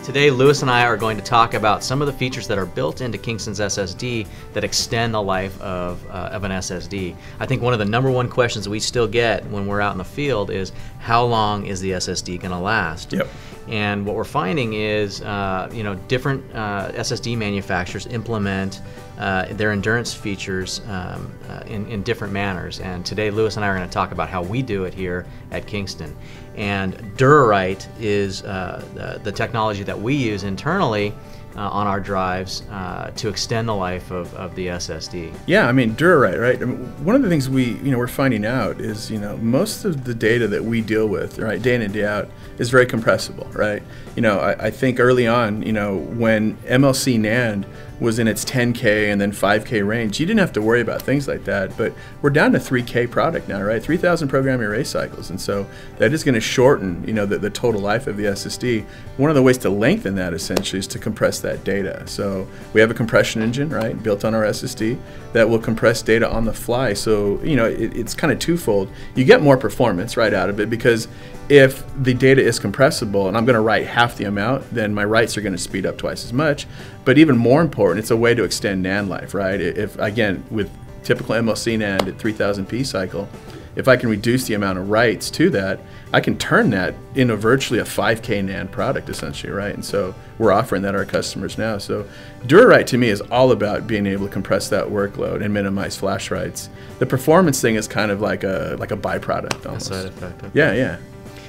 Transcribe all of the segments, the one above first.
Today, Lewis and I are going to talk about some of the features that are built into Kingston's SSD that extend the life of an SSD. I think one of the #1 questions we still get when we're out in the field is, how long is the SSD going to last? Yep. And what we're finding is, different SSD manufacturers implement their endurance features in different manners. And today, Lewis and I are going to talk about how we do it here at Kingston. And DuraWrite is the technology that we use internally on our drives to extend the life of the SSD. Yeah, I mean, DuraWrite, right? I mean, one of the things we're finding out is, most of the data that we deal with, right, day in and day out, is very compressible, right? I think early on, when MLC NAND was in its 10K and then 5K range, you didn't have to worry about things like that. But we're down to 3K product now, right? 3,000 program array cycles, and so that is going to shorten, the total life of the SSD. One of the ways to lengthen that essentially is to compress that data. So we have a compression engine, right, built on our SSD that will compress data on the fly. So it's kind of twofold. You get more performance right out of it, because if the data is compressible and I'm going to write half the amount, then my writes are going to speed up twice as much. But even more important, it's a way to extend NAND life, right? If, again, with typical MLC NAND at 3000P cycle, if I can reduce the amount of writes to that, I can turn that into virtually a 5K NAND product, essentially, right? And so we're offering that to our customers now. So DuraWrite to me is all about being able to compress that workload and minimize flash writes. The performance thing is kind of like a byproduct almost. A side effect. Okay. Yeah, yeah.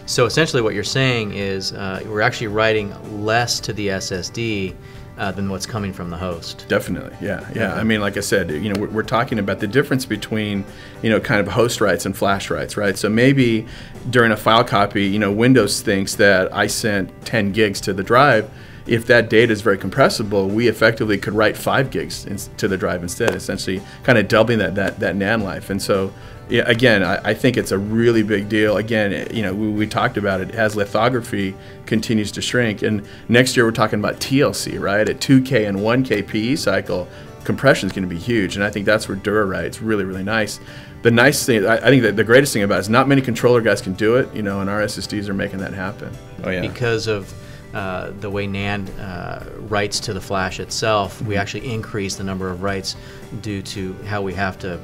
So essentially what you're saying is we're actually writing less to the SSD than what's coming from the host. Definitely, yeah. I mean, like I said, we're talking about the difference between, kind of host writes and flash writes, right? So maybe during a file copy, Windows thinks that I sent 10 gigs to the drive. If that data is very compressible, we effectively could write 5 gigs to the drive instead, essentially kind of doubling that NAND life. And so, yeah, again, I think it's a really big deal. Again, we talked about it as lithography continues to shrink. And next year we're talking about TLC, right? At 2K and 1K PE cycle, compression is going to be huge. And I think that's where DuraWrite's really, really nice. The nice thing, I think that the greatest thing about it is not many controller guys can do it, and our SSDs are making that happen. Oh, yeah. Because of the way NAND writes to the flash itself, we actually increase the number of writes due to how we have to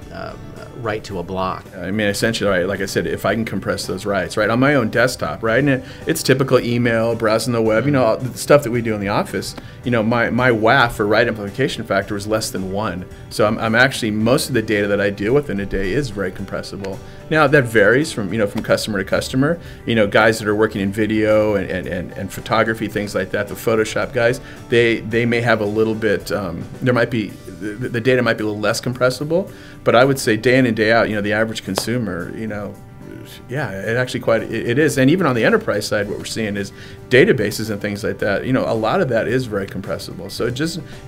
write to a block. I mean, essentially, right, like I said, if I can compress those writes, right, on my own desktop, right, and it's typical email, browsing the web, the stuff that we do in the office, my WAF for write amplification factor is less than 1. So I'm actually, most of the data that I deal with in a day is very compressible. Now, that varies from, from customer to customer. Guys that are working in video and photography, things like that, the Photoshop guys, they may have a little bit, there might be, the data might be a little less compressible, but I would say day in and day out, the average consumer, yeah, it is. And even on the enterprise side, what we're seeing is databases and things like that, a lot of that is very compressible. So it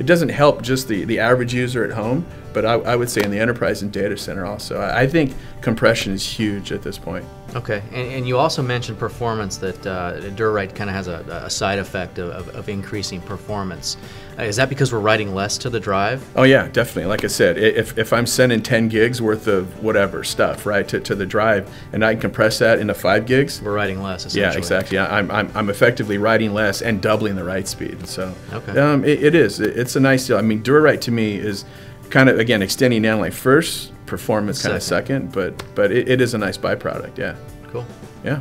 doesn't help just the average user at home, but I would say in the enterprise and data center also. I think compression is huge at this point. Okay, and you also mentioned performance, that DuraWrite kind of has a side effect of increasing performance. Is that because we're writing less to the drive? Oh yeah, definitely. Like I said, if I'm sending 10 gigs worth of whatever stuff, right, to the drive, and I can compress that into 5 gigs, we're writing less, essentially. Yeah, exactly. Yeah, I'm effectively writing less and doubling the write speed. So okay. It's a nice deal. I mean, DuraWrite to me is kind of, again, extending NAND life first, performance kind of second, but it is a nice byproduct. Yeah. Cool. Yeah.